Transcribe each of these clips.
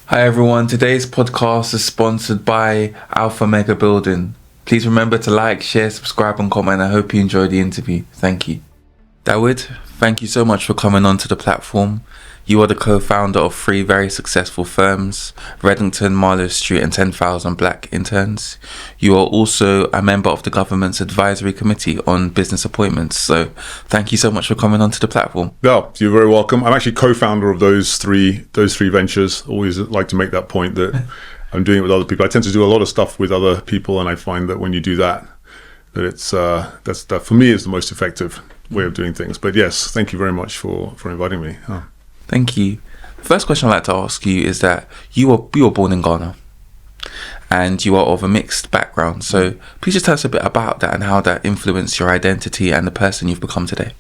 Hi everyone, today's podcast is sponsored by Alpha Mega Building. Please remember to like, share, subscribe and comment. I hope you enjoyed the interview. Thank you. Dawid, thank you so much for coming onto the platform. You are the co-founder of 3 very successful firms, Redington, Mallowstreet and 10,000 Black Interns. You are also a member of the government's advisory committee on business appointments. So thank you so much for coming onto the platform. No, you're very welcome. I'm actually co-founder of those three ventures. Always like to make that point that I'm doing it with other people. I tend to do a lot of stuff with other people, and I find that when you do that it's that for me is the most effective way of doing things. But yes, thank you very much for inviting me. Thank you. First question I'd like to ask you is that you were born in Ghana and you are of a mixed background. So please just tell us a bit about that and how that influenced your identity and the person you've become today.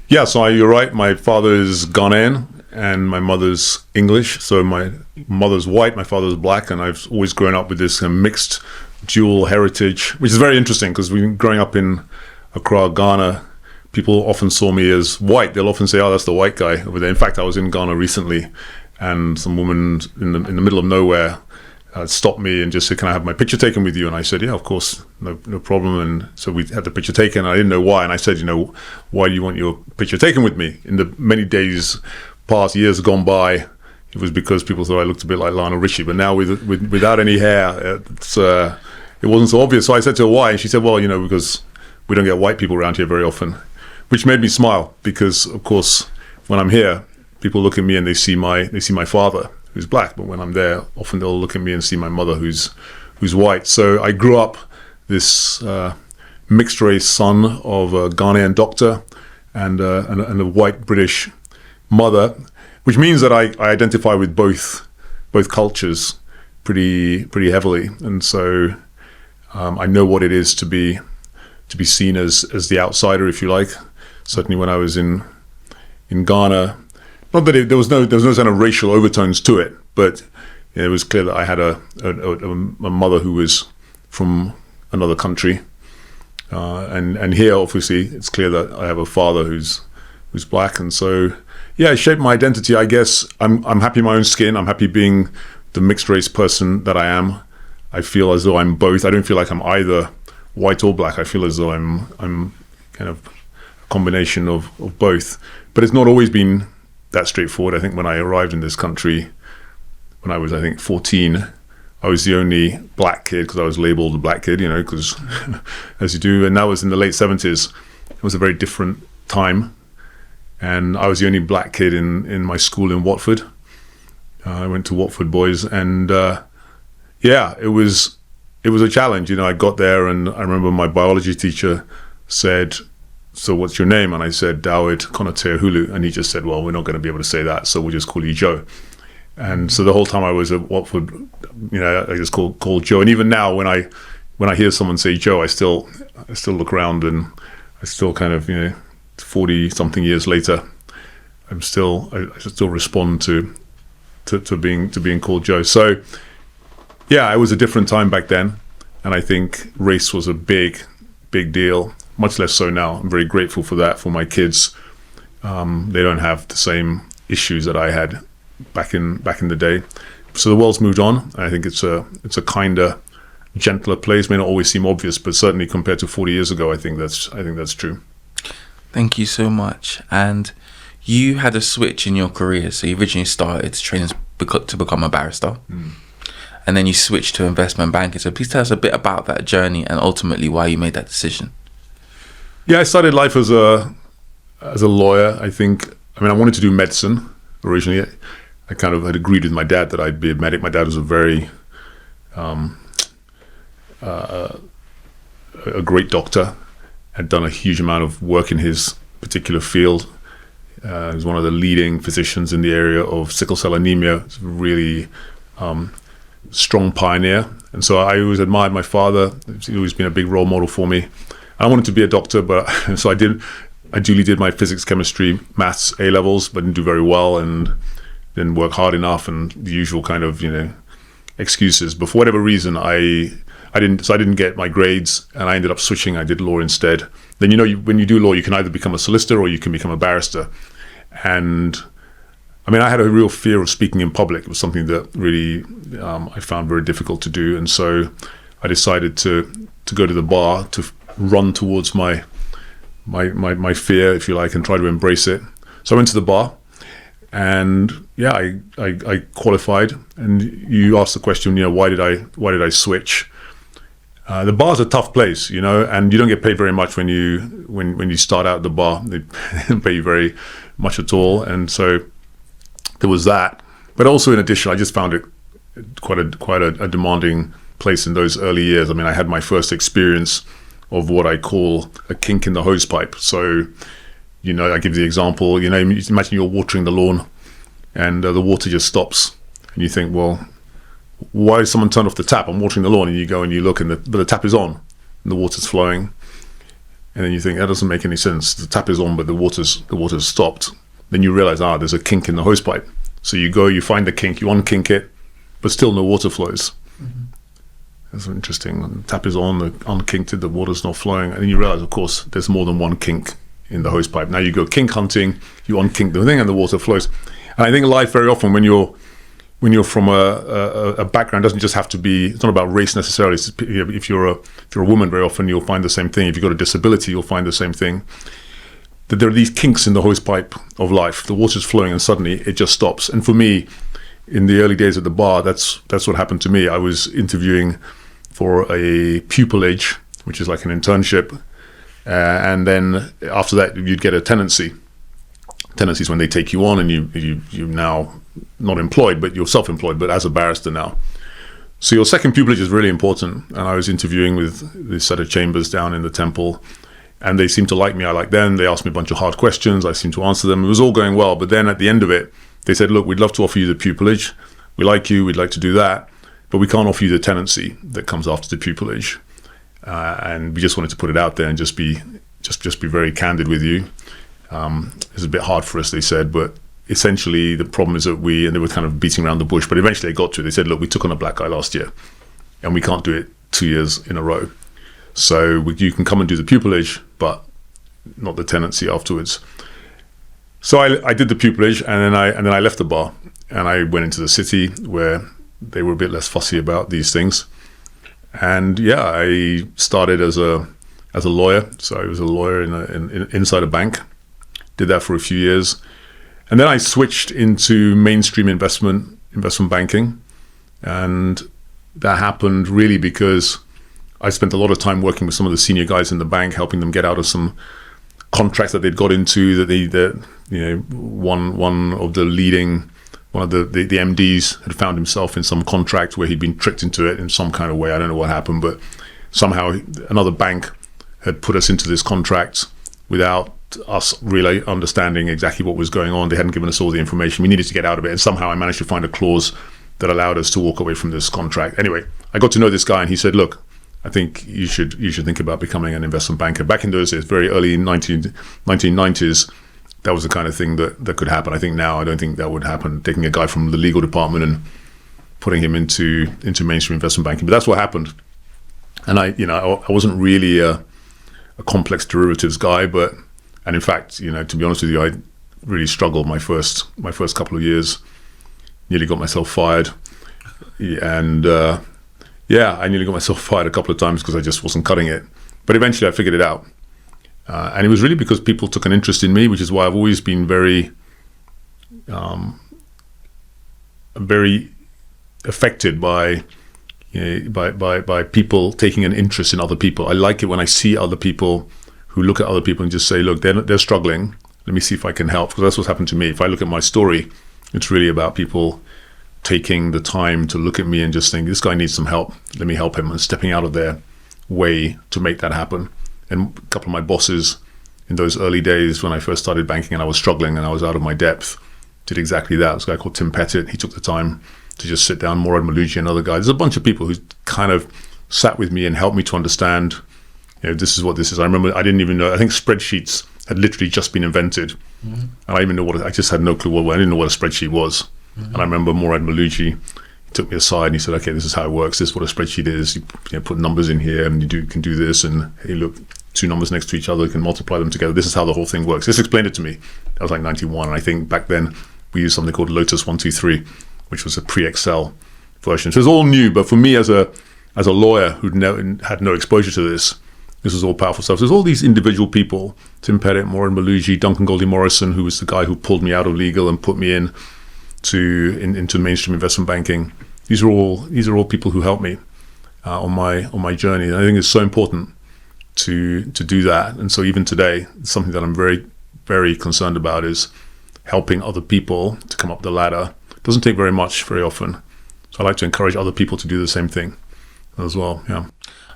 Yeah, so you're right. My father is Ghanaian and my mother's English. So my mother's white, my father's black, and I've always grown up with this mixed dual heritage, which is very interesting because growing up in Accra, Ghana, people often saw me as white. They'll often say, "Oh, that's the white guy over there." In fact, I was in Ghana recently, and some woman in the middle of nowhere stopped me and just said, "Can I have my picture taken with you?" And I said, "Yeah, of course, no problem." And so we had the picture taken. I didn't know why, and I said, "Why do you want your picture taken with me?" In the many days past, years gone by, it was because people thought I looked a bit like Lionel Richie. But now without any hair, it wasn't so obvious. So I said to her, "Why?" And she said, "Well, because we don't get white people around here very often." Which made me smile because, of course, when I'm here, people look at me and they see my father, who's black. But when I'm there, often they'll look at me and see my mother, who's white. So I grew up this mixed race son of a Ghanaian doctor and a white British mother, which means that I identify with both cultures pretty heavily, and so I know what it is to be seen as the outsider, if you like. Certainly when I was in Ghana, not that there was no kind of racial overtones to it, but it was clear that I had a mother who was from another country, and here obviously it's clear that I have a father who's black, and so yeah, it shaped my identity. I guess I'm happy in my own skin. I'm happy being the mixed race person that I am. I feel as though I'm both. I don't feel like I'm either white or black. I feel as though I'm kind of a combination of both. But it's not always been that straightforward. I think when I arrived in this country, when I was, 14, I was the only black kid because I was labeled a black kid, because as you do. And that was in the late 70s. It was a very different time. And I was the only black kid in my school in Watford. I went to Watford Boys, and it was a challenge. I got there and I remember my biology teacher said, "So what's your name?" And I said, "Dawid Konotey-Ahulu." And he just said, "Well, we're not going to be able to say that, so we'll just call you Joe." And so the whole time I was at Watford, I just called Joe. And even now when I hear someone say Joe, I still look around and I still kind of, 40 something years later, I still respond to being called Joe. So yeah, it was a different time back then, and I think race was a big deal, much less so now. I'm very grateful for that for my kids. They don't have the same issues that I had back in the day. So the world's moved on. I think it's a kinder, gentler place. May not always seem obvious, but certainly compared to 40 years ago, I think that's true. Thank you so much. And you had a switch in your career. So you originally started training to become a barrister. And then you switched to investment banking. So please tell us a bit about that journey and ultimately why you made that decision. Yeah, I started life as a lawyer. I wanted to do medicine originally. I kind of had agreed with my dad that I'd be a medic. My dad was a very a great doctor, had done a huge amount of work in his particular field. He was one of the leading physicians in the area of sickle cell anemia. It's a really strong pioneer. And so I always admired my father. He's always been a big role model for me. I wanted to be a doctor, but so I duly did my physics, chemistry, maths A-levels, but didn't do very well and didn't work hard enough, and the usual kind of, excuses. But for whatever reason, I didn't get my grades, and I ended up switching. I did law instead. Then when you do law, you can either become a solicitor or you can become a barrister. And I mean, I had a real fear of speaking in public. It was something that really I found very difficult to do. And so I decided to go to the bar, to run towards my fear, if you like, and try to embrace it. So I went to the bar, and I qualified. And you asked the question, why did I switch? The bar's a tough place, and you don't get paid very much when you start out at the bar. They don't pay you very much at all, and so there was that. But also, in addition, I just found it quite a demanding place in those early years. I mean, I had my first experience of what I call a kink in the hose pipe. So, I give the example. Imagine you're watering the lawn, and the water just stops, and you think, well, why has someone turned off the tap? I'm watering the lawn, and you go and you look, but the tap is on, and the water's flowing, and then you think that doesn't make any sense. The tap is on, but the water's stopped. Then you realize, there's a kink in the hose pipe. So you go, you find the kink, you unkink it, but still no water flows. Mm-hmm. That's interesting. The tap is on, unkinked it, the water's not flowing, and then you realize, of course, there's more than one kink in the hose pipe. Now you go kink hunting, you unkink the thing, and the water flows. And I think in life, very often, when you're from a background, doesn't just have to be. It's not about race necessarily. If you're a woman, very often you'll find the same thing. If you've got a disability, you'll find the same thing. That there are these kinks in the hose pipe of life. The water's flowing, and suddenly it just stops. And for me, in the early days at the bar, that's what happened to me. I was interviewing for a pupillage, which is like an internship, and then after that, you'd get a tenancy. Tenancy is when they take you on, and you're now not employed, but you're self-employed, but as a barrister now. So your second pupillage is really important. And I was interviewing with this set of chambers down in the Temple, and they seemed to like me. I liked them. They asked me a bunch of hard questions. I seemed to answer them. It was all going well. But then at the end of it, they said, look, we'd love to offer you the pupillage. We like you. We'd like to do that. But we can't offer you the tenancy that comes after the pupillage. And we just wanted to put it out there and just be very candid with you. It's a bit hard for us, they said, but essentially the problem is that and they were kind of beating around the bush, but eventually they got to it. They said, look, we took on a black guy last year, and we can't do it 2 years in a row. So you can come and do the pupillage, but not the tenancy afterwards. So I did the pupillage, and then I left the bar, and I went into the city where they were a bit less fussy about these things. And I started as a lawyer. So I was a lawyer inside a bank. Did that for a few years, and then I switched into mainstream investment banking, and that happened really because I spent a lot of time working with some of the senior guys in the bank, helping them get out of some contracts that they'd got into. One of the MDs had found himself in some contract where he'd been tricked into it in some kind of way. I don't know what happened, but somehow another bank had put us into this contract without us really understanding exactly what was going on. They hadn't given us all the information. We needed to get out of it, and somehow I managed to find a clause that allowed us to walk away from this contract. Anyway, I got to know this guy, and he said, look, I think you should think about becoming an investment banker. Back in those days, very early 1990s, that was the kind of thing that could happen. I think now, I don't think that would happen, taking a guy from the legal department and putting him into mainstream investment banking. But that's what happened. And I wasn't really a complex derivatives guy, and in fact, to be honest with you, I really struggled my first couple of years. Nearly got myself fired, and I nearly got myself fired a couple of times because I just wasn't cutting it. But eventually, I figured it out, and it was really because people took an interest in me, which is why I've always been very affected by people taking an interest in other people. I like it when I see other people who look at other people and just say, look, they're struggling. Let me see if I can help. Because that's what's happened to me. If I look at my story, it's really about people taking the time to look at me and just think, this guy needs some help. Let me help him, and stepping out of their way to make that happen. And a couple of my bosses in those early days when I first started banking and I was struggling and I was out of my depth did exactly that. This guy called Tim Pettit. He took the time to just sit down. Morad Malouji, another guy. There's a bunch of people who kind of sat with me and helped me to understand, this is what this is. I remember I didn't even know. I think spreadsheets had literally just been invented. Mm-hmm. And I didn't even know I just had no clue I didn't know what a spreadsheet was. Mm-hmm. And I remember Morad Malouji, he took me aside and he said, okay, this is how it works. This is what a spreadsheet is. You put numbers in here and you can do this. And hey, look, two numbers next to each other, you can multiply them together. This is how the whole thing works. This explained it to me. That was like 91. And I think back then we used something called Lotus 123, which was a pre-Excel version. So it's all new, but for me as a lawyer who'd had no exposure to this was all powerful stuff. So there's all these individual people, Tim Pettit, Maureen Maluji, Duncan Goldie Morrison, who was the guy who pulled me out of legal and put me into mainstream investment banking. These are all people who helped me on my journey. And I think it's so important to do that. And so even today, something that I'm very, very concerned about is helping other people to come up the ladder. It doesn't take very much very often. So I like to encourage other people to do the same thing as well. Yeah.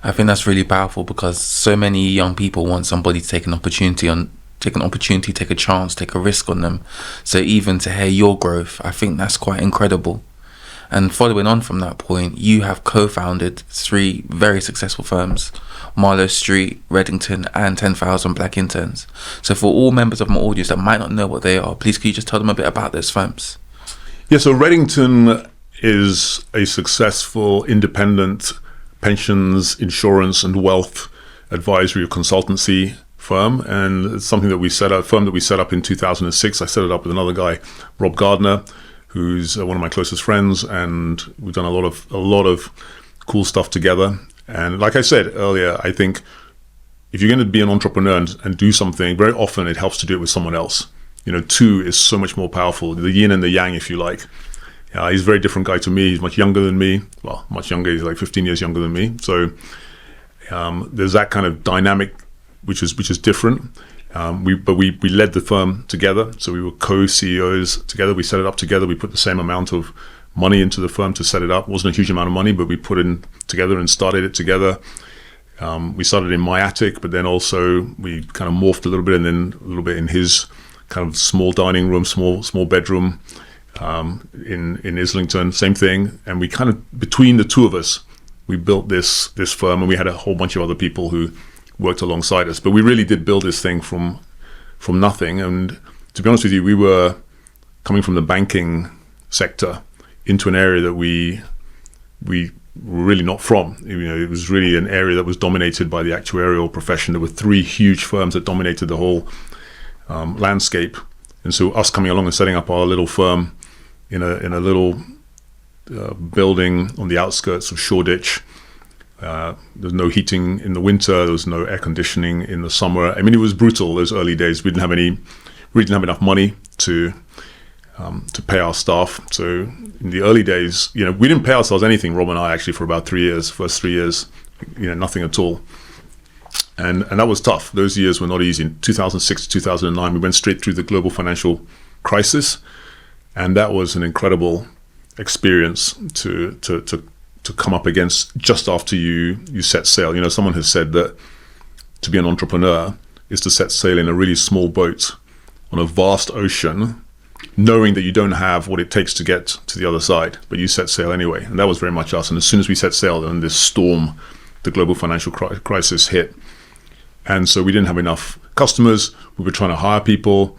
I think that's really powerful because so many young people want somebody to take an opportunity, take a chance, take a risk on them. So even to hear your growth, I think that's quite incredible. And following on from that point, you have co-founded 3 very successful firms, Mallowstreet, Redington, and 10,000 Black Interns. So for all members of my audience that might not know what they are, please could you just tell them a bit about those firms? Yeah, so Redington is a successful independent pensions, insurance, and wealth advisory or consultancy firm, and it's something that we set up in 2006. I set it up with another guy, Rob Gardner, who's one of my closest friends, and we've done a lot of cool stuff together. And like I said earlier, I think if you're going to be an entrepreneur and do something, very often it helps to do it with someone else. Two is so much more powerful, the yin and the yang, if you like. He's a very different guy to me. He's much younger than me. Well, much younger. He's like 15 years younger than me. So there's that kind of dynamic, which is different. We led the firm together. So we were co-CEOs together. We set it up together. We put the same amount of money into the firm to set it up. It wasn't a huge amount of money, but we put in together and started it together. We started in my attic, but then also we kind of morphed a little bit, and then a little bit in his kind of small dining room, small bedroom. In Islington, same thing, and we kind of, between the two of us, we built this firm, and we had a whole bunch of other people who worked alongside us. But we really did build this thing from nothing. And to be honest with you, we were coming from the banking sector into an area that we were really not from. It was really an area that was dominated by the actuarial profession. There were 3 huge firms that dominated the whole landscape, and so us coming along and setting up our little firm in a little building on the outskirts of Shoreditch. There's no heating in the winter. There was no air conditioning in the summer. I mean, it was brutal those early days. We didn't have enough money to pay our staff. So in the early days, we didn't pay ourselves anything, Rob and I, actually, for about 3 years. First 3 years, nothing at all. And that was tough. Those years were not easy. In 2006 to 2009, we went straight through the global financial crisis. And that was an incredible experience to come up against just after you set sail. Someone has said that to be an entrepreneur is to set sail in a really small boat on a vast ocean, knowing that you don't have what it takes to get to the other side, but you set sail anyway. And that was very much us. And as soon as we set sail, then this storm, the global financial crisis hit. And so we didn't have enough customers. We were trying to hire people,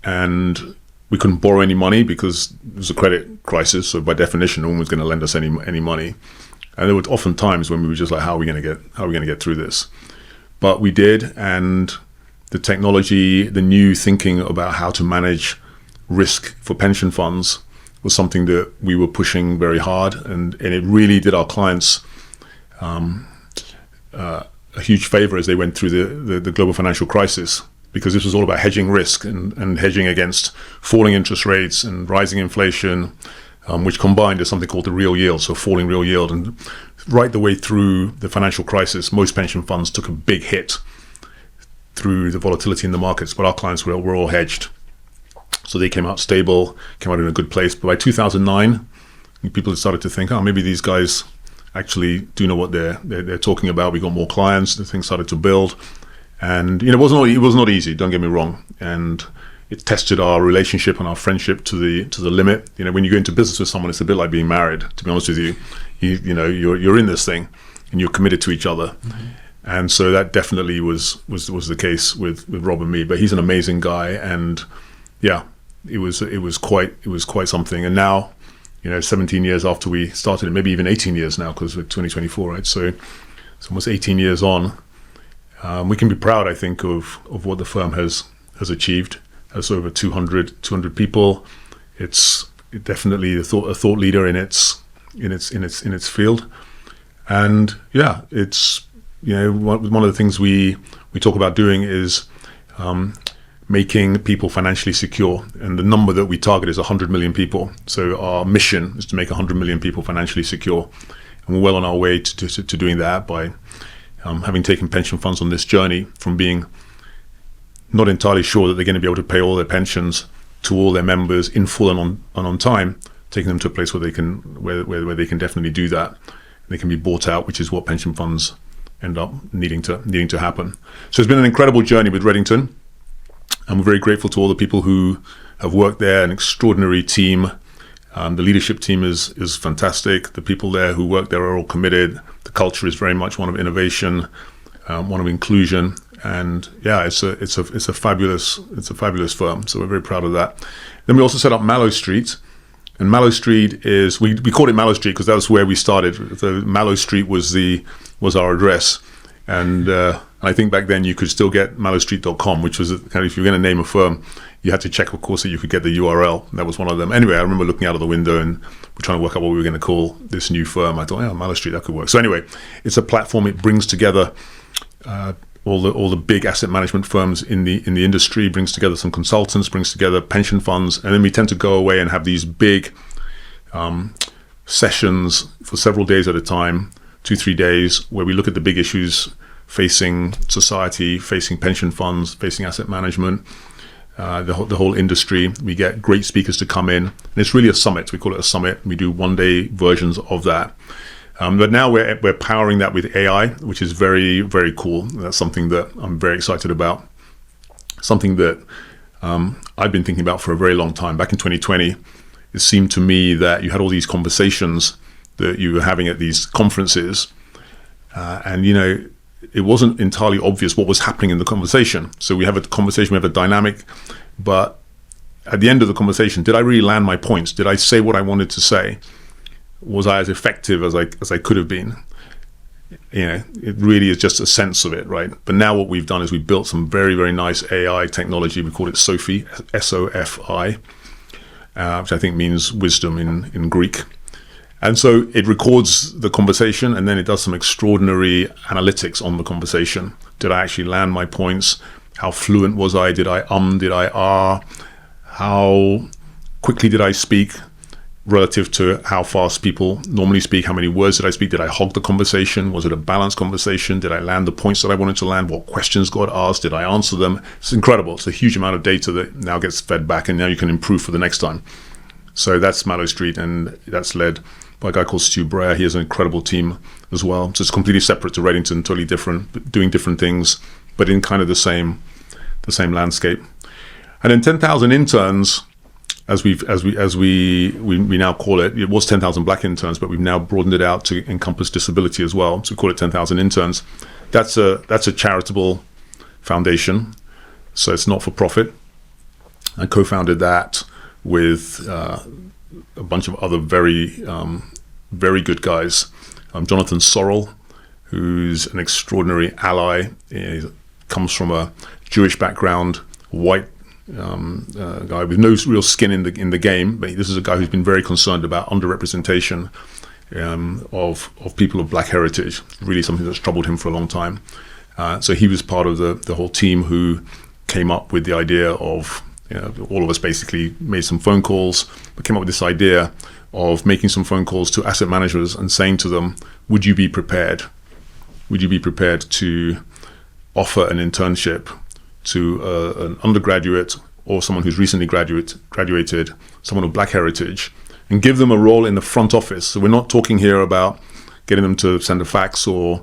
and we couldn't borrow any money because it was a credit crisis. So by definition, no one was going to lend us any money. And there were often times when we were just like, how are we going to get through this? But we did, and the technology, the new thinking about how to manage risk for pension funds was something that we were pushing very hard, and it really did our clients a huge favor as they went through the global financial crisis, because this was all about hedging risk and hedging against falling interest rates and rising inflation, which combined is something called the real yield, so falling real yield. And right the way through the financial crisis, most pension funds took a big hit through the volatility in the markets, but our clients were all hedged. So they came out stable, came out in a good place. But by 2009, people had started to think, maybe these guys actually do know what they're talking about. We got more clients, the thing started to build. And it was not easy, don't get me wrong. And it tested our relationship and our friendship to the limit. When you go into business with someone, it's a bit like being married, to be honest with you. You're in this thing and you're committed to each other. Mm-hmm. And so that definitely was the case with Rob and me. But he's an amazing guy, and yeah, it was quite something. And now, 17 years after we started it, maybe even 18 years now, because we're 2024, right? So it's almost 18 years on. We can be proud, I think, of what the firm has achieved. It's over 200 people. It's definitely a thought leader in its field. And yeah, it's, one of the things we talk about doing is making people financially secure. And the number that we target is 100 million people. So our mission is to make 100 million people financially secure. And we're well on our way to doing that by having taken pension funds on this journey from being not entirely sure that they're going to be able to pay all their pensions to all their members in full and on time, taking them to a place where they can definitely do that. They can be bought out, which is what pension funds end up needing to happen. So it's been an incredible journey with Redington, and we're very grateful to all the people who have worked there. An extraordinary team. The leadership team is fantastic. The people there who work there are all committed. The culture is very much one of innovation, one of inclusion, and yeah, it's a fabulous firm. So we're very proud of that. Then we also set up Mallowstreet. And Mallowstreet is, we called it Mallowstreet because that was where we started. So Mallowstreet was our address. And I think back then you could still get mallowstreet.com, which was kind of, if you were going to name a firm, you had to check, of course, that you could get the URL. That was one of them. Anyway, I remember looking out of the window and we're trying to work out what we were going to call this new firm. I thought, Mallowstreet, that could work. So anyway, it's a platform. It brings together all the big asset management firms in the industry, brings together some consultants, brings together pension funds, and then we tend to go away and have these big sessions for several days at a time, 2-3 days, where we look at the big issues facing society, facing pension funds, facing asset management, the whole industry. We get great speakers to come in, and it's really a summit. We call it a summit. We do one-day versions of that. But now we're powering that with AI, which is very, very cool. That's something that I'm very excited about. Something that I've been thinking about for a very long time. Back in 2020, it seemed to me that you had all these conversations that you were having at these conferences, and it wasn't entirely obvious what was happening in the conversation. So we have a conversation, we have a dynamic, but at the end of the conversation, did I really land my points? Did I say what I wanted to say? Was I as effective as I could have been? It really is just a sense of it, right? But now what we've done is we've built some very, very nice AI technology. We call it Sophie, SOFI, which I think means wisdom in Greek. And so it records the conversation, and then it does some extraordinary analytics on the conversation. Did I actually land my points? How fluent was I? Did I did I ah? How quickly did I speak relative to how fast people normally speak? How many words did I speak? Did I hog the conversation? Was it a balanced conversation? Did I land the points that I wanted to land? What questions got asked? Did I answer them? It's incredible. It's a huge amount of data that now gets fed back, and now you can improve for the next time. So that's Mallowstreet, and that's led by a guy called Stu Breyer. He has an incredible team as well. So it's completely separate to Redington, totally different, doing different things, but in kind of the same landscape. And then 10,000 interns, as we now call it. It was 10,000 black interns, but we've now broadened it out to encompass disability as well. So we call it 10,000 interns. That's a charitable foundation, so it's not for profit. I co-founded that with a bunch of other very good guys. Jonathan Sorrell, who's an extraordinary ally. He comes from a Jewish background, white guy with no real skin in the game, but this is a guy who's been very concerned about underrepresentation of people of black heritage. Really something that's troubled him for a long time. So he was part of the whole team who came up with the idea of, all of us basically made some phone calls, but came up with this idea of making some phone calls to asset managers and saying to them, would you be prepared? Would you be prepared to offer an internship to an undergraduate or someone who's recently graduated, someone of black heritage, and give them a role in the front office? So we're not talking here about getting them to send a fax or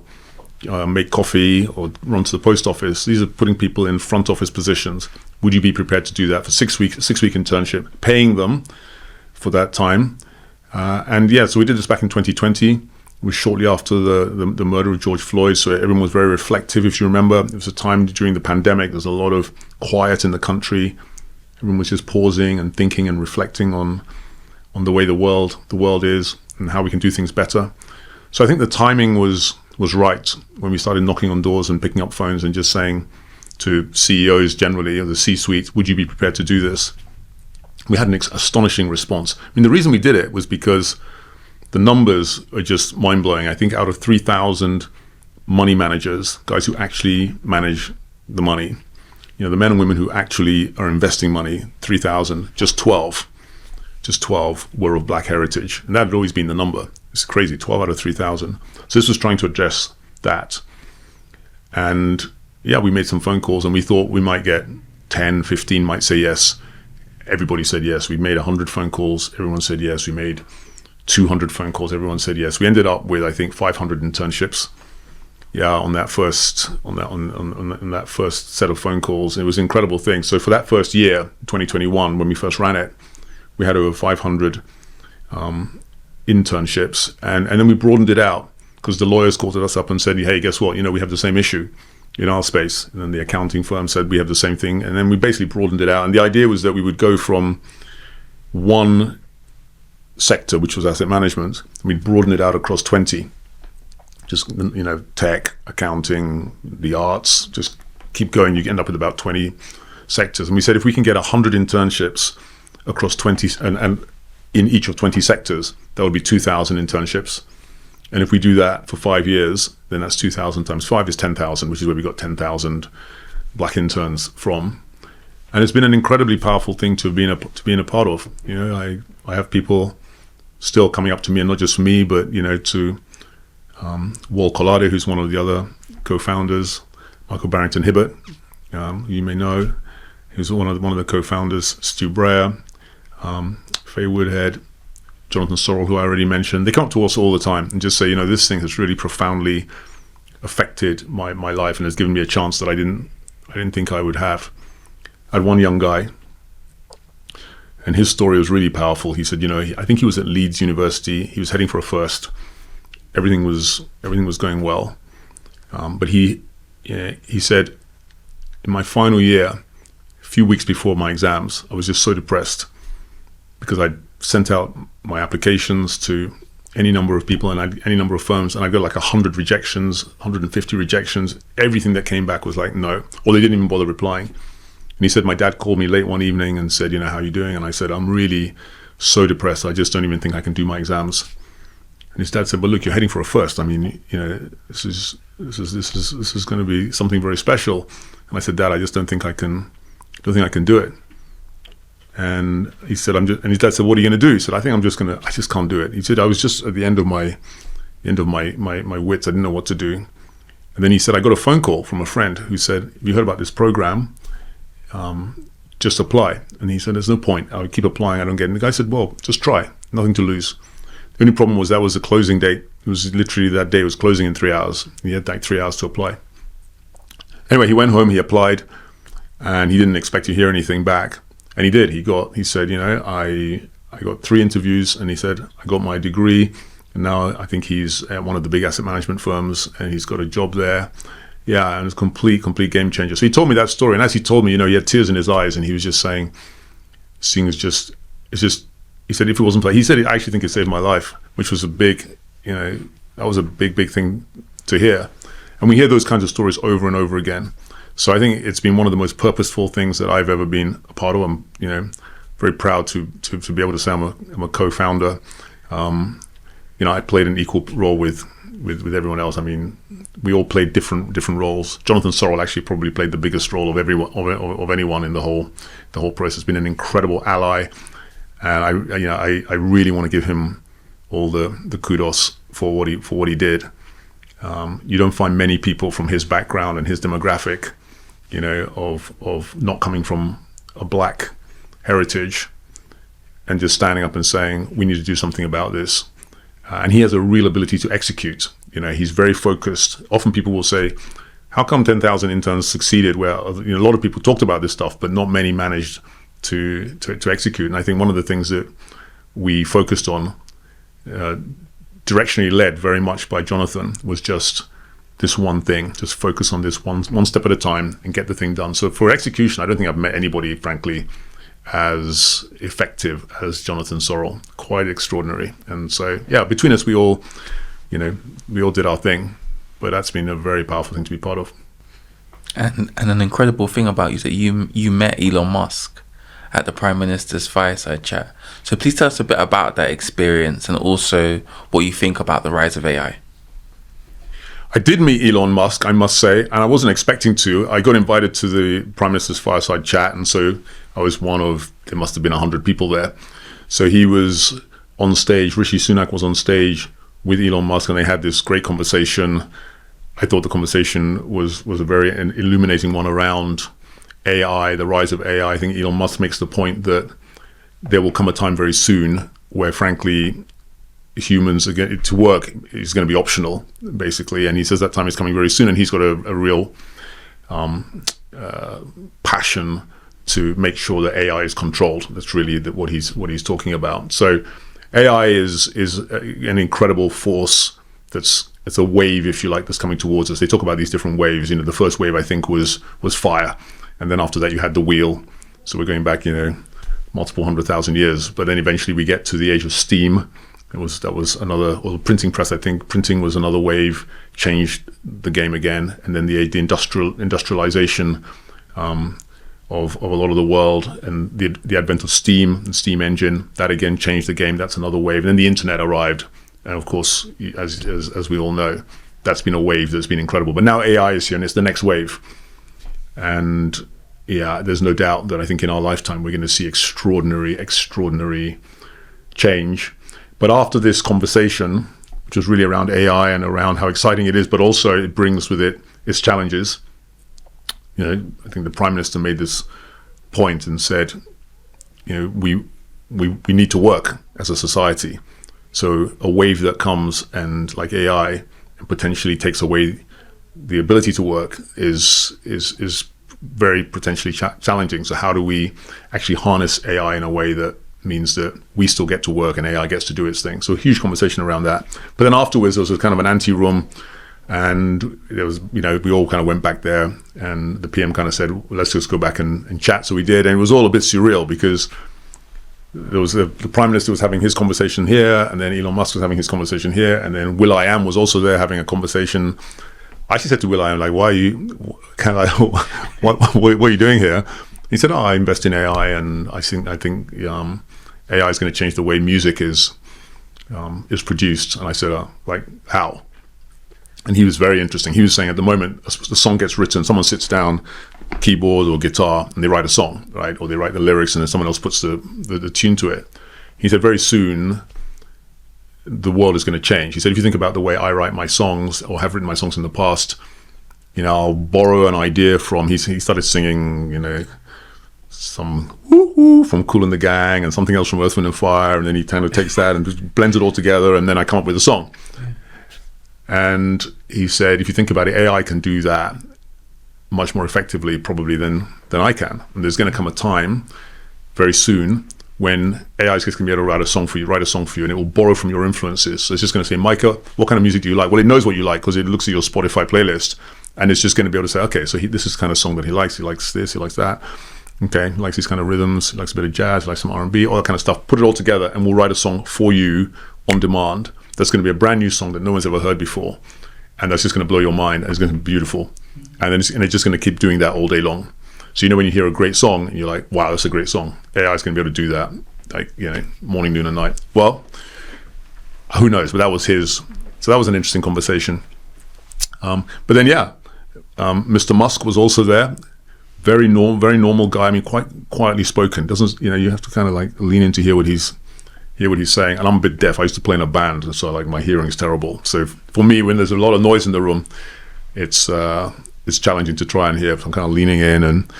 make coffee or run to the post office. These are putting people in front office positions. Would you be prepared to do that for 6 week internship, paying them for that time? So we did this back in 2020. It was shortly after the murder of George Floyd, so everyone was very reflective. If you remember, it was a time during the pandemic. There's a lot of quiet in the country. Everyone was just pausing and thinking and reflecting on the way the world is and how we can do things better. So I think the timing was right when we started knocking on doors and picking up phones and just saying to CEOs generally, or the C-suite, would you be prepared to do this? We had an astonishing response. I mean, the reason we did it was because the numbers are just mind-blowing. I think out of 3,000 money managers, guys who actually manage the money, the men and women who actually are investing money, 3,000, just 12 were of black heritage. And that had always been the number. It's crazy, 12 out of 3,000. So this was trying to address that. And yeah, we made some phone calls and we thought we might get 10, 15 might say yes. Everybody said yes. We made 100 phone calls. Everyone said yes. We made 200 phone calls. Everyone said yes. We ended up with, I think, 500 internships. Yeah, on that first set of phone calls. It was an incredible thing. So for that first year, 2021, when we first ran it, we had over 500 internships, and then we broadened it out because the lawyers called us up and said, hey, guess what? We have the same issue in our space. And then the accounting firm said we have the same thing. And then we basically broadened it out. And the idea was that we would go from one sector, which was asset management, and we'd broaden it out across 20. Just, tech, accounting, the arts, just keep going. You end up with about 20 sectors. And we said if we can get 100 internships across 20 and in each of 20 sectors, that would be 2,000 internships. And if we do that for 5 years, then that's 2,000 times 5 is 10,000, which is where we got 10,000 black interns from. And it's been an incredibly powerful thing to be in a part of. I have people still coming up to me, and not just me, but to Will Kolade, who's one of the other co-founders, Michael Barrington Hibbert, you may know, who's one of the co-founders, Stu Breyer, Faye Woodhead, Jonathan Sorrell, who I already mentioned. They come up to us all the time and just say, this thing has really profoundly affected my life and has given me a chance that I didn't think I would have. I had one young guy, and his story was really powerful. He said, I think he was at Leeds University. He was heading for a first. Everything was going well, but he said, in my final year, a few weeks before my exams, I was just so depressed because I'd sent out my applications to any number of people and any number of firms, and I got like 100 rejections, 150 rejections. Everything that came back was like no, or they didn't even bother replying. And he said, my dad called me late one evening and said, how are you doing? And I said, I'm really so depressed. I just don't even think I can do my exams. And his dad said, well, look, you're heading for a first. I mean, this is going to be something very special. And I said, Dad, I just don't think I can do it. And he said, and his dad said, what are you going to do? He said, I just can't do it. He said, I was just at the end of my wits. I didn't know what to do. And then he said, I got a phone call from a friend who said, have you heard about this program? Just apply. And he said, there's no point. I would keep applying. I don't get it. And the guy said, well, just try. Nothing to lose. The only problem was that was the closing date. It was literally that day was closing in 3 hours. He had like 3 hours to apply. Anyway, he went home, he applied, and he didn't expect to hear anything back. And he did. He said, I got 3 interviews, and he said, I got my degree, and now I think he's at one of the big asset management firms, and he's got a job there. Yeah, and it's complete game changer. So he told me that story, and as he told me, he had tears in his eyes, and he was just saying, seeing it's just, he said, if it wasn't he said, I actually think it saved my life, which was a big, that was a big thing to hear. And we hear those kinds of stories over and over again. So I think it's been one of the most purposeful things that I've ever been a part of. I'm, very proud to be able to say I'm a co-founder. I played an equal role with everyone else. I mean, we all played different roles. Jonathan Sorrell actually probably played the biggest role of everyone of anyone in the whole process. Been an incredible ally, and I really want to give him all the kudos for what he did. You don't find many people from his background and his demographic, of not coming from a black heritage and just standing up and saying, we need to do something about this. And he has a real ability to execute. He's very focused. Often people will say, how come 10,000 interns succeeded? Well, a lot of people talked about this stuff, but not many managed to execute. And I think one of the things that we focused on, directionally led very much by Jonathan, was just this one thing, just focus on this one step at a time and get the thing done. So for execution, I don't think I've met anybody, frankly, as effective as Jonathan Sorrell. Quite extraordinary. And so, yeah, between us, we all did our thing, but that's been a very powerful thing to be part of. And an incredible thing about you is that you met Elon Musk, at the Prime Minister's fireside chat. So please tell us a bit about that experience and also what you think about the rise of AI. I did meet Elon Musk, I must say, and I wasn't expecting to. I got invited to the Prime Minister's fireside chat, and so I was one of, there must have been 100 people there. So he was on stage, Rishi Sunak was on stage with Elon Musk, and they had this great conversation. I thought the conversation was a very illuminating one around AI, the rise of AI. I think Elon Musk makes the point that there will come a time very soon where, frankly, humans to work is going to be optional, basically. And he says that time is coming very soon, and he's got a real passion to make sure that AI is controlled. That's really what he's talking about. So AI is an incredible force. It's a wave, if you like, that's coming towards us. They talk about these different waves. The first wave, I think, was fire, and then after that you had the wheel. So we're going back, multiple 100,000 years. But then eventually we get to the age of steam. That was another, or the printing press. I think printing was another wave, changed the game again, and then the industrialization of a lot of the world, and the advent of steam and steam engine, that again changed the game. That's another wave. And then the internet arrived, and of course, as we all know, that's been a wave that's been incredible. But now AI is here, and it's the next wave. And yeah, there's no doubt that I think in our lifetime we're going to see extraordinary change. But after this conversation, which was really around AI and around how exciting it is, but also it brings with it its challenges. I think the Prime Minister made this point and said, we need to work as a society. So a wave that comes and like AI and potentially takes away the ability to work is very potentially challenging. So how do we actually harness AI in a way that means that we still get to work and AI gets to do its thing? So a huge conversation around that. But then afterwards, there was a kind of an ante-room, and there was, we all kind of went back there, and the PM kind of said, well, let's just go back and chat. So we did, and it was all a bit surreal because there was the Prime Minister was having his conversation here, and then Elon Musk was having his conversation here, and then will.i.am was also there having a conversation. I actually said to will.i.am, like, why are you, what are you doing here? He said, I invest in AI, and I think AI is going to change the way music is produced. And I said, like, how? And he was very interesting. He was saying at the moment, the song gets written, someone sits down, keyboard or guitar, and they write a song, right? Or they write the lyrics, and then someone else puts the tune to it. He said, very soon, the world is going to change. He said, if you think about the way I write my songs, or have written my songs in the past, I'll borrow an idea from, he started singing, some woo-woo from Kool and the Gang and something else from Earth, Wind and Fire, and then he kind of takes that and just blends it all together, and then I come up with a song. And he said, if you think about it, AI can do that much more effectively probably than I can. And there's going to come a time very soon when AI is going to be able to write a song for you, and it will borrow from your influences. So it's just going to say, Micah, what kind of music do you like? Well, it knows what you like because it looks at your Spotify playlist, and it's just going to be able to say, okay, so this is the kind of song that he likes. He likes this, he likes that. Okay, he likes these kind of rhythms, he likes a bit of jazz, he likes some R&B, all that kind of stuff. Put it all together, and we'll write a song for you on demand. That's going to be a brand new song that no one's ever heard before, and that's just going to blow your mind, and it's going to be beautiful. And then it's just going to keep doing that all day long. So when you hear a great song, and you're like, wow, that's a great song. AI is going to be able to do that, like morning, noon, and night. Well, who knows? But that was his. So that was an interesting conversation. But then, Mr. Musk was also there. Very normal guy. I mean, quite quietly spoken. Doesn't you have to kind of like lean in to hear what he's saying. And I'm a bit deaf. I used to play in a band, and so like my hearing is terrible. So for me, when there's a lot of noise in the room, it's challenging to try and hear. So I'm kind of leaning in, and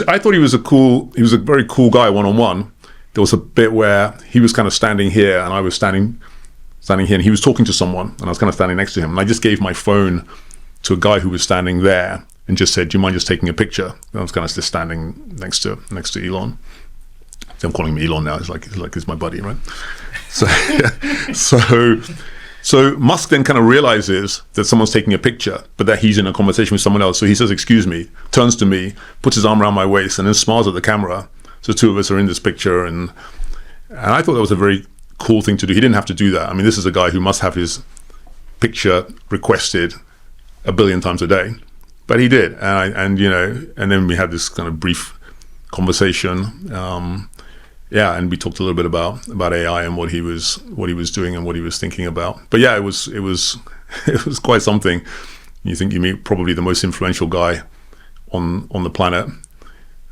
I thought he was a very cool guy one-on-one. There was a bit where he was kind of standing here, and I was standing here, and he was talking to someone, and I was kind of standing next to him. And I just gave my phone to a guy who was standing there, and just said, do you mind just taking a picture? And I was kind of just standing next to Elon. So I'm calling him Elon now. It's like he's my buddy, right? So Musk then kind of realizes that someone's taking a picture, but that he's in a conversation with someone else. So he says, excuse me, turns to me, puts his arm around my waist, and then smiles at the camera. So the two of us are in this picture, and I thought that was a very cool thing to do. He didn't have to do that. I mean, this is a guy who must have his picture requested a billion times a day. But he did, and then we had this kind of brief conversation. And we talked a little bit about AI and what he was doing and what he was thinking about. But yeah, it was it was quite something. You think you meet probably the most influential guy on the planet,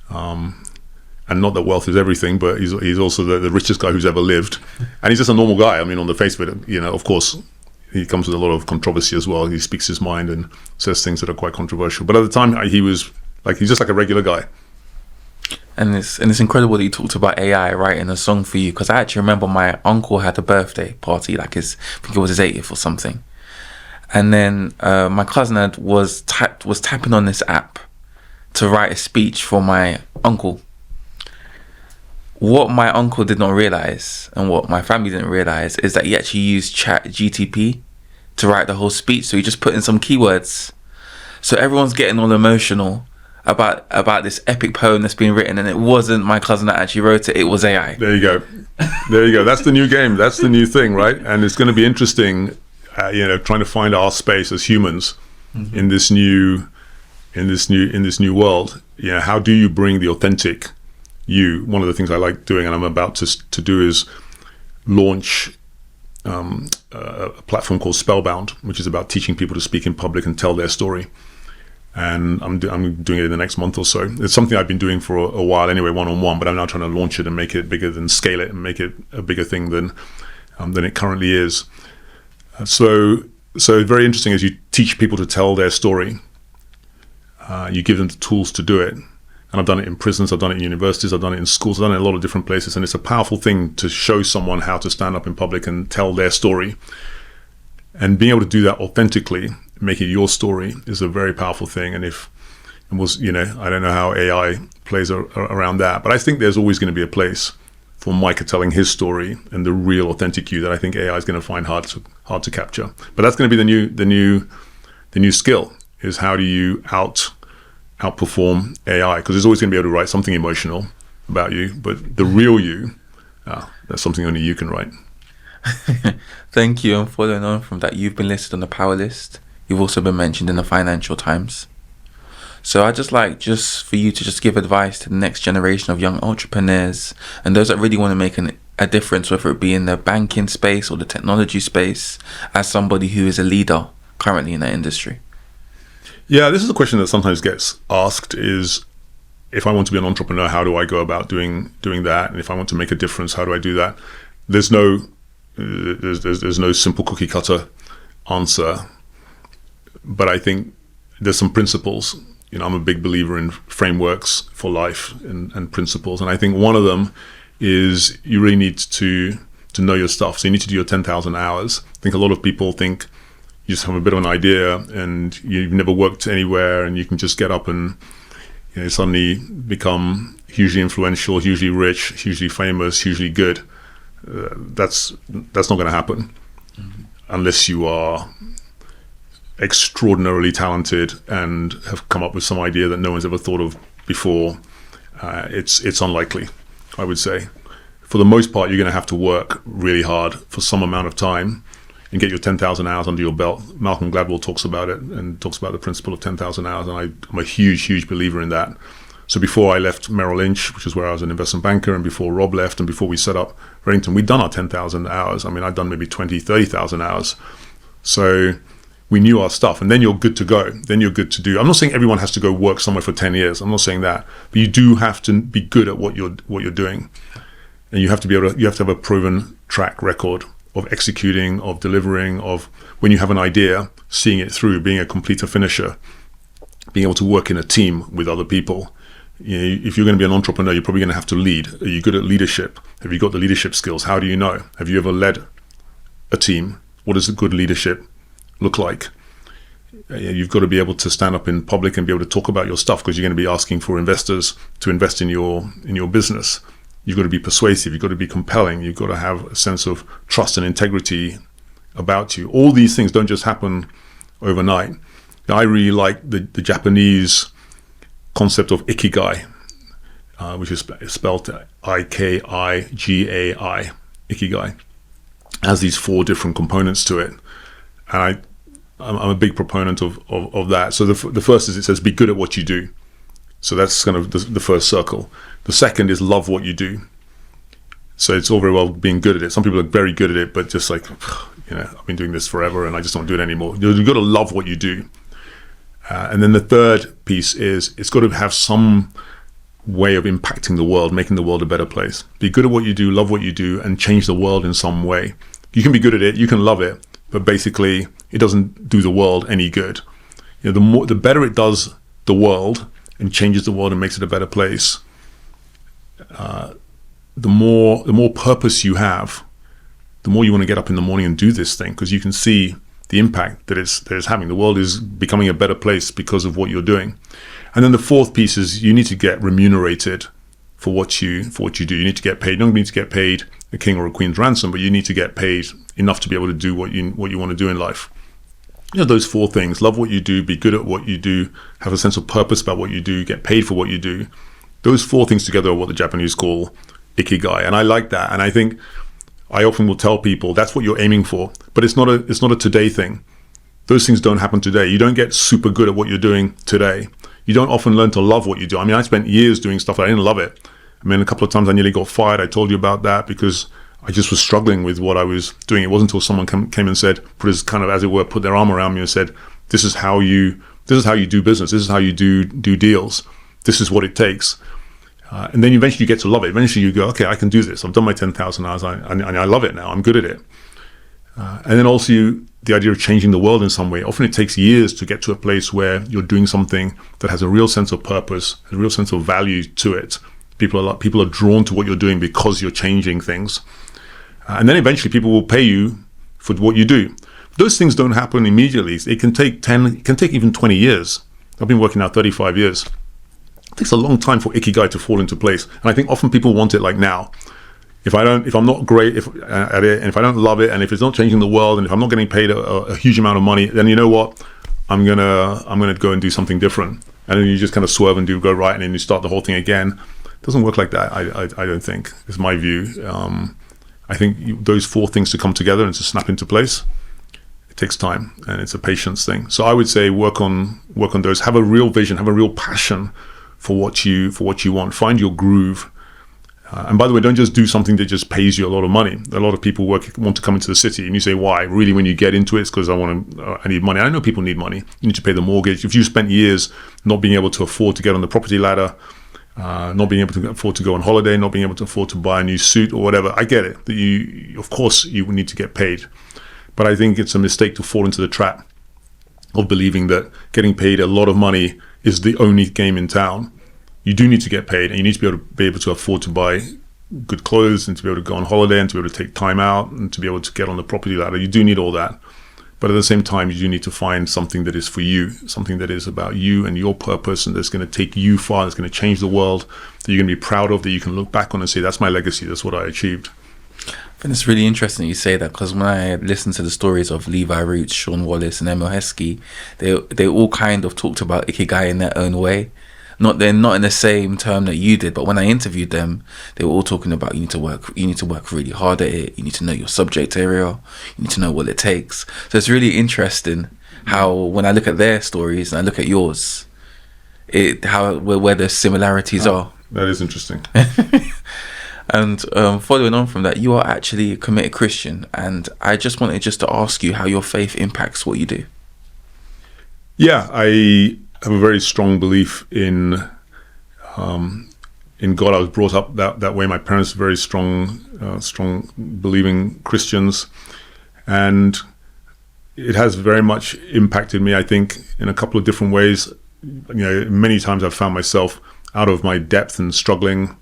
and not that wealth is everything, but he's also the richest guy who's ever lived, and he's just a normal guy. I mean, on the face of it, of course, he comes with a lot of controversy as well. He speaks his mind and says things that are quite controversial. But at the time, he's just like a regular guy. And it's incredible that you talked about AI writing a song for you, because I actually remember my uncle had a birthday party, I think it was his 80th or something. And then my cousin was tapping on this app to write a speech for my uncle. What my uncle did not realize, and what my family didn't realize, is that he actually used ChatGTP to write the whole speech. So he just put in some keywords. So everyone's getting all emotional about this epic poem that's been written, and it wasn't my cousin that actually wrote it. It was AI. There you go. That's the new game. That's the new thing, right? And it's going to be interesting. Trying to find our space as humans in this new world. How do you bring the authentic you? One of the things I like doing, and I'm about to do, is launch a platform called Spellbound, which is about teaching people to speak in public and tell their story. And I'm doing it in the next month or so. It's something I've been doing for a while anyway, one-on-one, but I'm now trying to launch it and make it bigger, than scale it and make it a bigger thing than it currently is. So very interesting as you teach people to tell their story. You give them the tools to do it. And I've done it in prisons, I've done it in universities, I've done it in schools, I've done it in a lot of different places. And it's a powerful thing to show someone how to stand up in public and tell their story. And being able to do that authentically, make it your story, is a very powerful thing. I don't know how AI plays around that, but I think there's always going to be a place for Micah telling his story and the real authentic you that I think AI is going to find hard to capture. But that's going to be the new skill, is how do you outperform AI? Because it's always going to be able to write something emotional about you, but the real you, that's something only you can write. Thank you. And following on from that, you've been listed on the Power List. You've also been mentioned in the Financial Times. So I'd just like for you to give advice to the next generation of young entrepreneurs and those that really want to make a difference, whether it be in the banking space or the technology space, as somebody who is a leader currently in that industry. Yeah, this is a question that sometimes gets asked, is if I want to be an entrepreneur, how do I go about doing that? And if I want to make a difference, how do I do that? There's no simple cookie cutter answer, but I think there's some principles. I'm a big believer in frameworks for life and principles. And I think one of them is you really need to know your stuff. So you need to do your 10,000 hours. I think a lot of people think you just have a bit of an idea and you've never worked anywhere and you can just get up and suddenly become hugely influential, hugely rich, hugely famous, hugely good. That's not going to happen unless you are extraordinarily talented and have come up with some idea that no one's ever thought of before. It's unlikely, I would say. For the most part, you're going to have to work really hard for some amount of time and get your 10,000 hours under your belt. Malcolm Gladwell talks about it and talks about the principle of 10,000 hours, and I'm a huge believer in that. So before I left Merrill Lynch, which is where I was an investment banker, and before Rob left, and before we set up Redington, we'd done our 10,000 hours. I mean, I'd done maybe 20, 30,000 hours. So we knew our stuff, and then you're good to go. Then you're good to do. I'm not saying everyone has to go work somewhere for 10 years. I'm not saying that, but you do have to be good at what you're doing, and you have to have a proven track record of executing, of delivering, of when you have an idea, seeing it through, being a completer finisher, being able to work in a team with other people. If you're going to be an entrepreneur, you're probably going to have to lead. Are you good at leadership? Have you got the leadership skills? How do you know? Have you ever led a team? What does a good leadership look like? You've got to be able to stand up in public and be able to talk about your stuff, because you're going to be asking for investors to invest in your business. You've got to be persuasive. You've got to be compelling. You've got to have a sense of trust and integrity about you. All these things don't just happen overnight. I really like the Japanese concept of ikigai, which is spelled I-K-I-G-A-I, ikigai. It has these 4 different components to it. And I'm a big proponent of that. So the first is, it says be good at what you do. So that's kind of the first circle. The second is love what you do. So it's all very well being good at it. Some people are very good at it, but just like, I've been doing this forever and I just don't do it anymore. You've got to love what you do. And then the third piece is it's got to have some way of impacting the world, making the world a better place. Be good at what you do, love what you do, and change the world in some way. You can be good at it, you can love it, but basically it doesn't do the world any good. The better it does the world and changes the world and makes it a better place, the more purpose you have, the more you want to get up in the morning and do this thing, because you can see the impact that it's having. The world is becoming a better place because of what you're doing. And then the fourth piece is you need to get remunerated for what you do. You need to get paid. You don't need to get paid a king or a queen's ransom, but you need to get paid enough to be able to do what you want to do in life. Those four things: love what you do, be good at what you do, have a sense of purpose about what you do, get paid for what you do. Those four things together are what the Japanese call ikigai, and I like that. And I think I often will tell people that's what you're aiming for, but it's not a today thing. Those things don't happen today. You don't get super good at what you're doing today. You don't often learn to love what you do. I mean, I spent years doing stuff that I didn't love it. I mean, a couple of times I nearly got fired. I told you about that because I just was struggling with what I was doing. It wasn't until someone came and said, put their arm around me and said, this is how you do business. This is how you do deals. This is what it takes. And then eventually you get to love it. Eventually you go, okay, I can do this. I've done my 10,000 hours and I love it now. I'm good at it. And then also the idea of changing the world in some way. Often it takes years to get to a place where you're doing something that has a real sense of purpose, a real sense of value to it. People are drawn to what you're doing because you're changing things. And then eventually people will pay you for what you do. Those things don't happen immediately. It can take even 20 years. I've been working now 35 years. It takes a long time for ikigai to fall into place. And I think often people want it like now. If I'm not great at it, and if I don't love it, and if it's not changing the world, and if I'm not getting paid a huge amount of money, then you know what? I'm gonna go and do something different. And then you just kind of swerve and go right, and then you start the whole thing again. It doesn't work like that. I don't think. It's my view. I think those four things to come together and to snap into place, it takes time, and it's a patience thing. So I would say work on those. Have a real vision. Have a real passion for what you want. Find your groove. And by the way, don't just do something that just pays you a lot of money. A lot of people want to come into the city, and you say, why? Really, when you get into it, it's because I need money. I know people need money. You need to pay the mortgage. If you spent years not being able to afford to get on the property ladder, not being able to afford to go on holiday, not being able to afford to buy a new suit or whatever, I get it. That of course, you need to get paid. But I think it's a mistake to fall into the trap of believing that getting paid a lot of money is the only game in town. You do need to get paid, and you need to be able to afford to buy good clothes, and to be able to go on holiday, and to be able to take time out, and to be able to get on the property ladder. You do need all that. But at the same time, you do need to find something that is for you, something that is about you and your purpose, and that's going to take you far, that's going to change the world, that you're going to be proud of, that you can look back on and say, that's my legacy, that's what I achieved. I think it's really interesting you say that, because when I listen to the stories of Levi Roots, Sean Wallace, and Emil Heskey, they all kind of talked about Ikigai in their own way. They're not in the same term that you did, but when I interviewed them, they were all talking about you need to work really hard at it. You need to know your subject area. You need to know what it takes. So it's really interesting how when I look at their stories and I look at yours, where the similarities are. That is interesting. And following on from that, you are actually a committed Christian, and I just wanted to ask you how your faith impacts what you do. Yeah, I have a very strong belief in God. I was brought up that way. My parents were very strong believing Christians, and it has very much impacted me, I think, in a couple of different ways. Many times I've found myself out of my depth and struggling,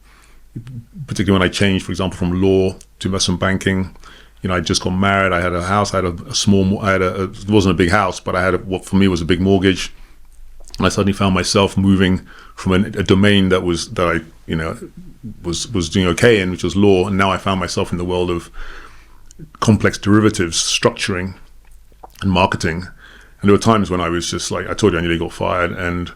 particularly when I changed, for example, from law to investment banking. I just got married. I had a house. I had it wasn't a big house, but I had what for me was a big mortgage. And I suddenly found myself moving from a domain that I was doing okay in, which was law, and now I found myself in the world of complex derivatives, structuring, and marketing. And there were times when I was just like, I told you I nearly got fired, and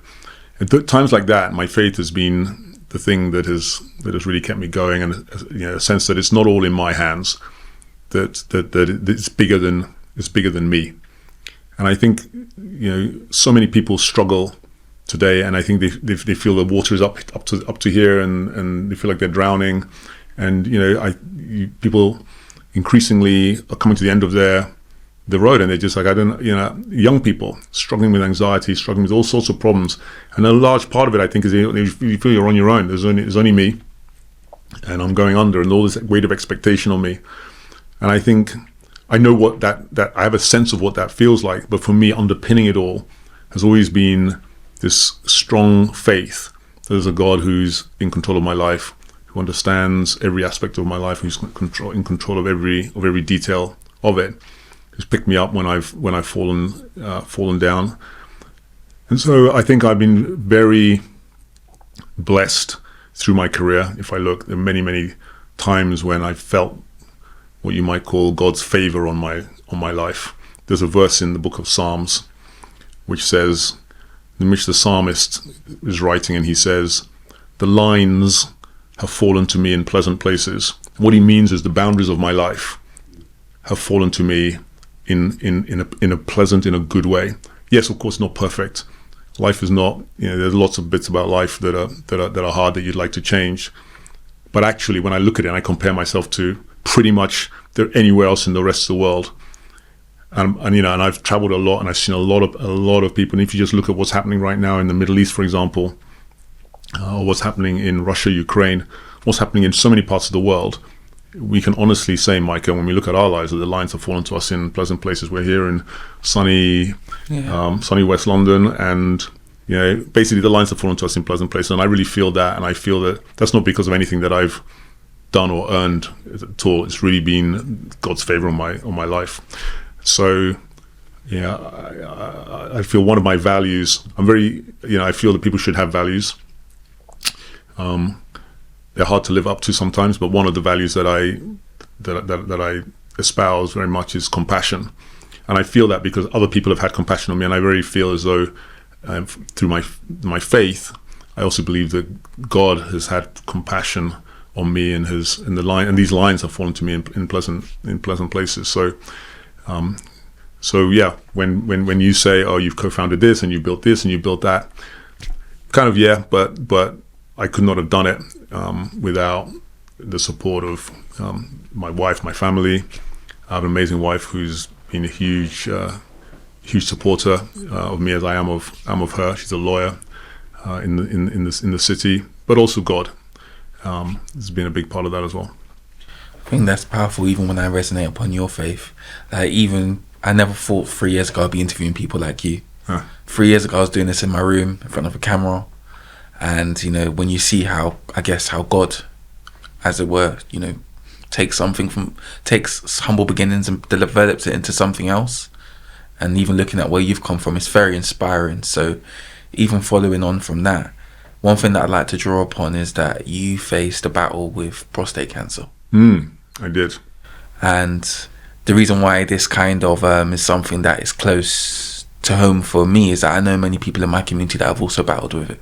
at times like that, my faith has been the thing that has really kept me going, and a sense that it's not all in my hands, that it's bigger than me. And I think so many people struggle today, and I think they feel the water is up to here, and they feel like they're drowning, and people increasingly are coming to the end of the road, and they're just like, young people struggling with anxiety, struggling with all sorts of problems, and a large part of it, I think, is you feel you're on your own. There's only me, and I'm going under, and all this weight of expectation on me, and I think I know what that I have a sense of what that feels like, but for me, underpinning it all has always been this strong faith that there's a God who's in control of my life, who understands every aspect of my life, who's in control of every detail of it, who's picked me up when I've fallen down. And so I think I've been very blessed through my career. If I look, there are many times when I felt what you might call God's favor on my life. There's a verse in the book of Psalms which says, in which the psalmist is writing, and he says, "The lines have fallen to me in pleasant places." And what he means is the boundaries of my life have fallen to me in a pleasant, in a good way. Yes, of course, not perfect. Life is not, there's lots of bits about life that are hard that you'd like to change. But actually, when I look at it and I compare myself to pretty much anywhere else in the rest of the world, and I've traveled a lot, and I've seen a lot of people. And if you just look at what's happening right now in the Middle East, for example, or what's happening in Russia, Ukraine, what's happening in so many parts of the world, we can honestly say, Micah, when we look at our lives, that the lines have fallen to us in pleasant places. We're here in sunny West London, and basically the lines have fallen to us in pleasant places. And I really feel that, and I feel that that's not because of anything that I've done or earned at all. It's really been God's favor on my life. So, I feel one of my values. I feel that people should have values. They're hard to live up to sometimes, but one of the values that I espouse very much is compassion, and I feel that because other people have had compassion on me, and I really feel as though through my faith, I also believe that God has had compassion on me, and these lines have fallen to me in pleasant places. So when you say, oh, you've co-founded this and you built this and you built that, kind of but I could not have done it without the support of my wife, my family. I have an amazing wife who's been a huge supporter of me as I am of her. She's a lawyer in the city, but also God has been a big part of that as well. I think that's powerful. Even when I resonate upon your faith, I never thought 3 years ago I'd be interviewing people like you. 3 years ago I was doing this in my room in front of a camera. And, when you see how God, as it were, takes humble beginnings and develops it into something else. And even looking at where you've come from, it's very inspiring. So even following on from that, one thing that I'd like to draw upon is that you faced a battle with prostate cancer. I did. And the reason why this kind of is something that is close to home for me is that I know many people in my community that have also battled with it.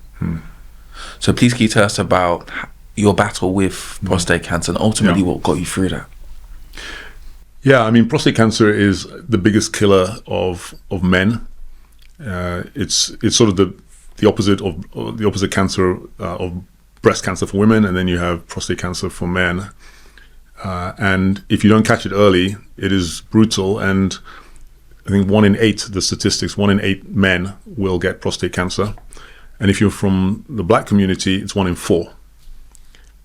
So please can you tell us about your battle with prostate cancer and ultimately what got you through that? Yeah, I mean, prostate cancer is the biggest killer of men. It's sort of the opposite cancer of breast cancer for women, and then you have prostate cancer for men. And if you don't catch it early, it is brutal. And I think 1 in 8, the statistics, 1 in 8 men will get prostate cancer. And if you're from the black community, it's 1 in 4.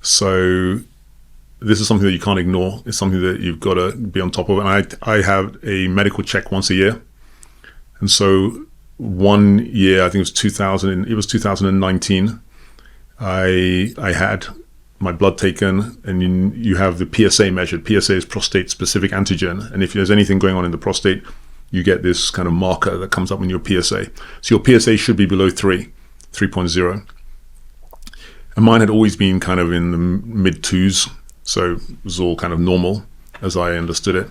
So this is something that you can't ignore. It's something that you've got to be on top of. And I have a medical check once a year. And so one year, I think it was 2019, I had my blood taken, and you have the PSA measured. PSA is prostate specific antigen. And if there's anything going on in the prostate, you get this kind of marker that comes up in your PSA. So your PSA should be below 3.0. And mine had always been kind of in the mid 2s. So it was all kind of normal as I understood it.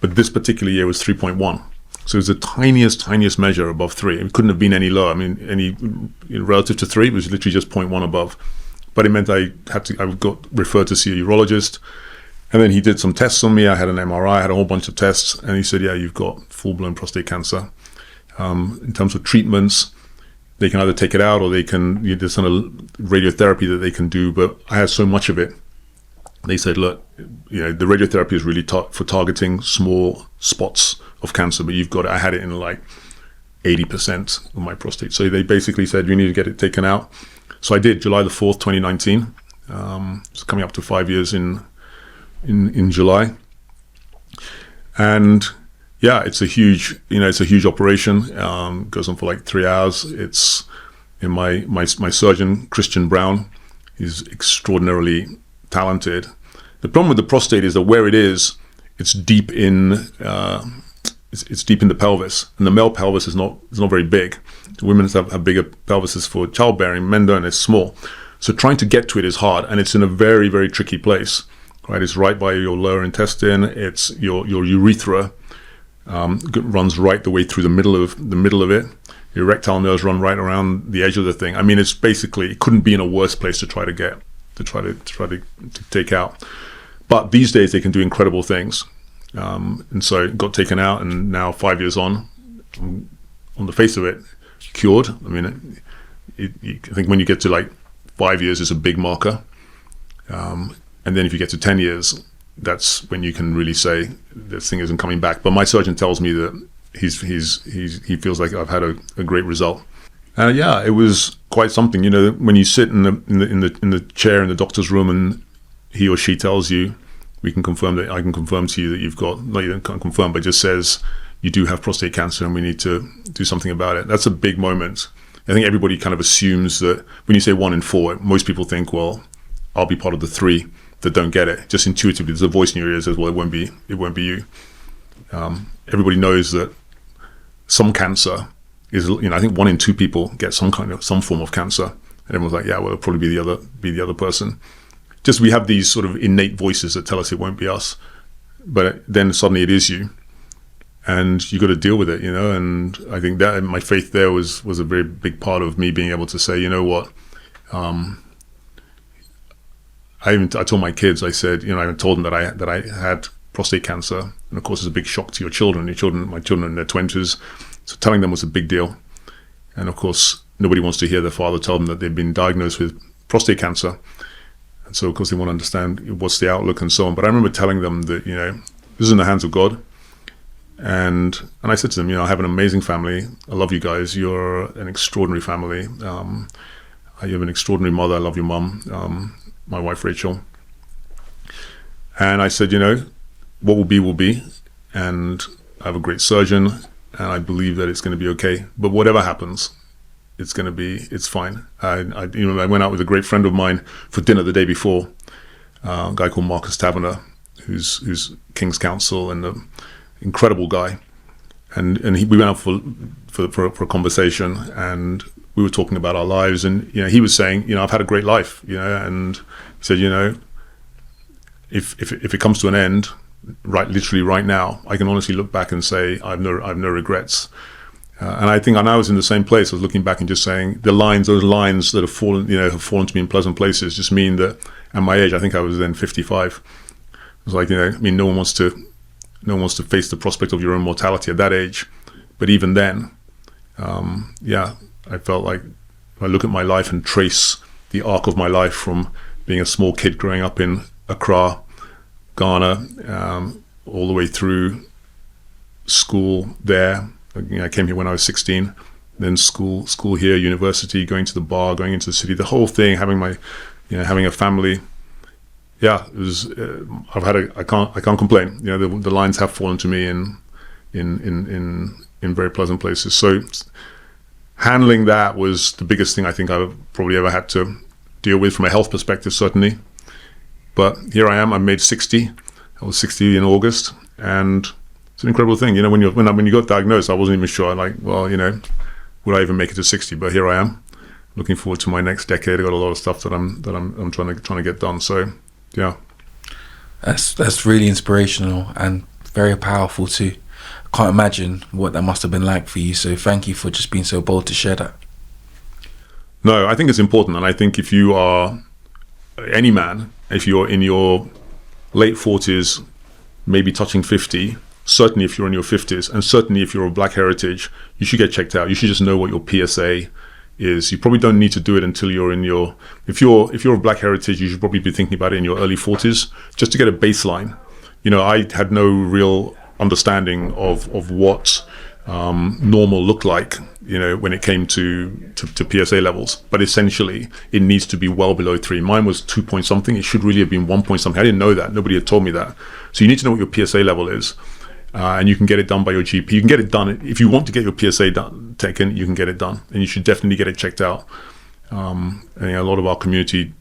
But this particular year was 3.1. So it was the tiniest measure above 3. It couldn't have been any lower. I mean, relative to 3, it was literally just 0.1 above. But it meant I got referred to see a urologist. And then he did some tests on me. I had an MRI, I had a whole bunch of tests. And he said, yeah, you've got full-blown prostate cancer. In terms of treatments, they can either take it out or they can, there's some radiotherapy that they can do. But I had so much of it. They said, look, the radiotherapy is really for targeting small spots of cancer, but I had it in like 80% of my prostate. So they basically said, you need to get it taken out. So I did, July the 4th, 2019. It's coming up to 5 years in July. And yeah, it's a huge operation. Goes on for like 3 hours. It's in my surgeon, Christian Brown. He's extraordinarily talented. The problem with the prostate is that where it is, it's deep in it's deep in the pelvis, and the male pelvis is not very big. Women have bigger pelvises for childbearing. Men don't. It's small. So trying to get to it is hard, and it's in a very, very tricky place. Right, it's right by your lower intestine. It's your urethra runs right the way through the middle of it. Your erectile nerves run right around the edge of the thing. I mean, it's basically, it couldn't be in a worse place to try to take out. But these days they can do incredible things. And so it got taken out, and now 5 years on the face of it, cured. I mean, I think when you get to like 5 years, it's a big marker. And then if you get to 10 years, that's when you can really say this thing isn't coming back. But my surgeon tells me that he feels like I've had a great result. Yeah, it was quite something. When you sit in the chair in the doctor's room and he or she tells you, I can confirm to you that you've got, no, you can't confirm, but just says you do have prostate cancer and we need to do something about it. That's a big moment. I think everybody kind of assumes that when you say 1 in 4, most people think, well, I'll be part of the 3 that don't get it. Just intuitively, there's a voice in your ear that says, well, it won't be you. Everybody knows that some cancer is, I think 1 in 2 people get some form of cancer, and everyone's like, yeah, well, it'll probably be the other person. Just we have these sort of innate voices that tell us it won't be us, but then suddenly it is you, and you got to deal with it, And I think that my faith there was a very big part of me being able to say, you know what. I told my kids, I said, I told them that I had prostate cancer, and of course it's a big shock to your children. My children are in their 20s, so telling them was a big deal. And of course, nobody wants to hear their father tell them that they've been diagnosed with prostate cancer. And so of course they want to understand what's the outlook and so on. But I remember telling them that, this is in the hands of God. And I said to them, I have an amazing family. I love you guys. You're an extraordinary family. You have an extraordinary mother. I love your mum. My wife, Rachel. And I said, what will be. And I have a great surgeon, and I believe that it's going to be okay. But whatever happens, it's fine. I went out with a great friend of mine for dinner the day before, a guy called Marcus Taverner, who's King's Counsel and an incredible guy. And we went out for a conversation, and we were talking about our lives, and he was saying, I've had a great life, and he said, if it comes to an end, literally right now, I can honestly look back and say I've no regrets. And I think I was in the same place. I was looking back and just saying those lines that have fallen to me in pleasant places just mean that at my age, I think I was then 55. It was like, no one wants to face the prospect of your own mortality at that age. But even then, I felt like if I look at my life and trace the arc of my life from being a small kid growing up in Accra, Ghana, all the way through school there. I came here when I was 16, then school here, university, going to the bar, going into the city, the whole thing, having a family. Yeah, it was. I can't complain. The lines have fallen to me in very pleasant places. So handling that was the biggest thing I think I've probably ever had to deal with from a health perspective, certainly. But here I am. I made 60. I was 60 in August, and it's an incredible thing. When you got diagnosed, I wasn't even sure. Would I even make it to 60? But here I am, looking forward to my next decade. I got a lot of stuff that I'm trying to get done. So, yeah, that's really inspirational and very powerful too. I can't imagine what that must have been like for you. So, thank you for just being so bold to share that. No, I think it's important, and I think if you are any man, if you're in your late 40s, maybe touching 50. Certainly if you're in your 50s, and certainly if you're of black heritage, you should get checked out. You should just know what your PSA is you probably don't need to do it until you're in your, if you're of black heritage, you should probably be thinking about it in your early 40s, just to get a baseline. I had no real understanding of what normal looked like, when it came to PSA levels. But essentially, it needs to be well below 3. Mine was 2 point something. It should really have been 1 point something. I didn't know that. Nobody had told me that. So you need to know what your PSA level is. And you can get it done by your GP. You can get it done. If you want to get your PSA taken, you can get it done. And you should definitely get it checked out. And a lot of our community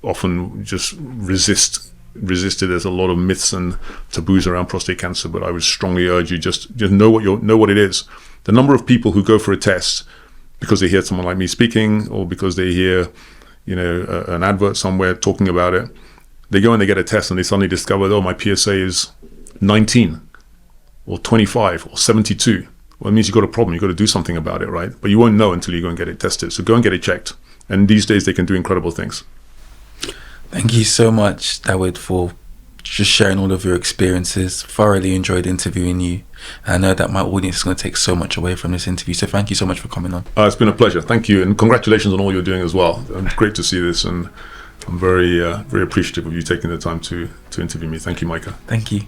often just resisted. There's a lot of myths and taboos around prostate cancer, but I would strongly urge you just know what it is. The number of people who go for a test because they hear someone like me speaking, or because they hear an advert somewhere talking about it, they go and they get a test and they suddenly discover, oh, my PSA is 19 or 25 or 72. Well, it means you've got a problem. You've got to do something about it, right? But you won't know until you go and get it tested. So go and get it checked. And these days they can do incredible things. Thank you so much, Dawid, for just sharing all of your experiences. Thoroughly enjoyed interviewing you. I know that my audience is going to take so much away from this interview. So thank you so much for coming on. It's been a pleasure. Thank you. And congratulations on all you're doing as well. Great to see this. And I'm very, very appreciative of you taking the time to interview me. Thank you, Micah. Thank you.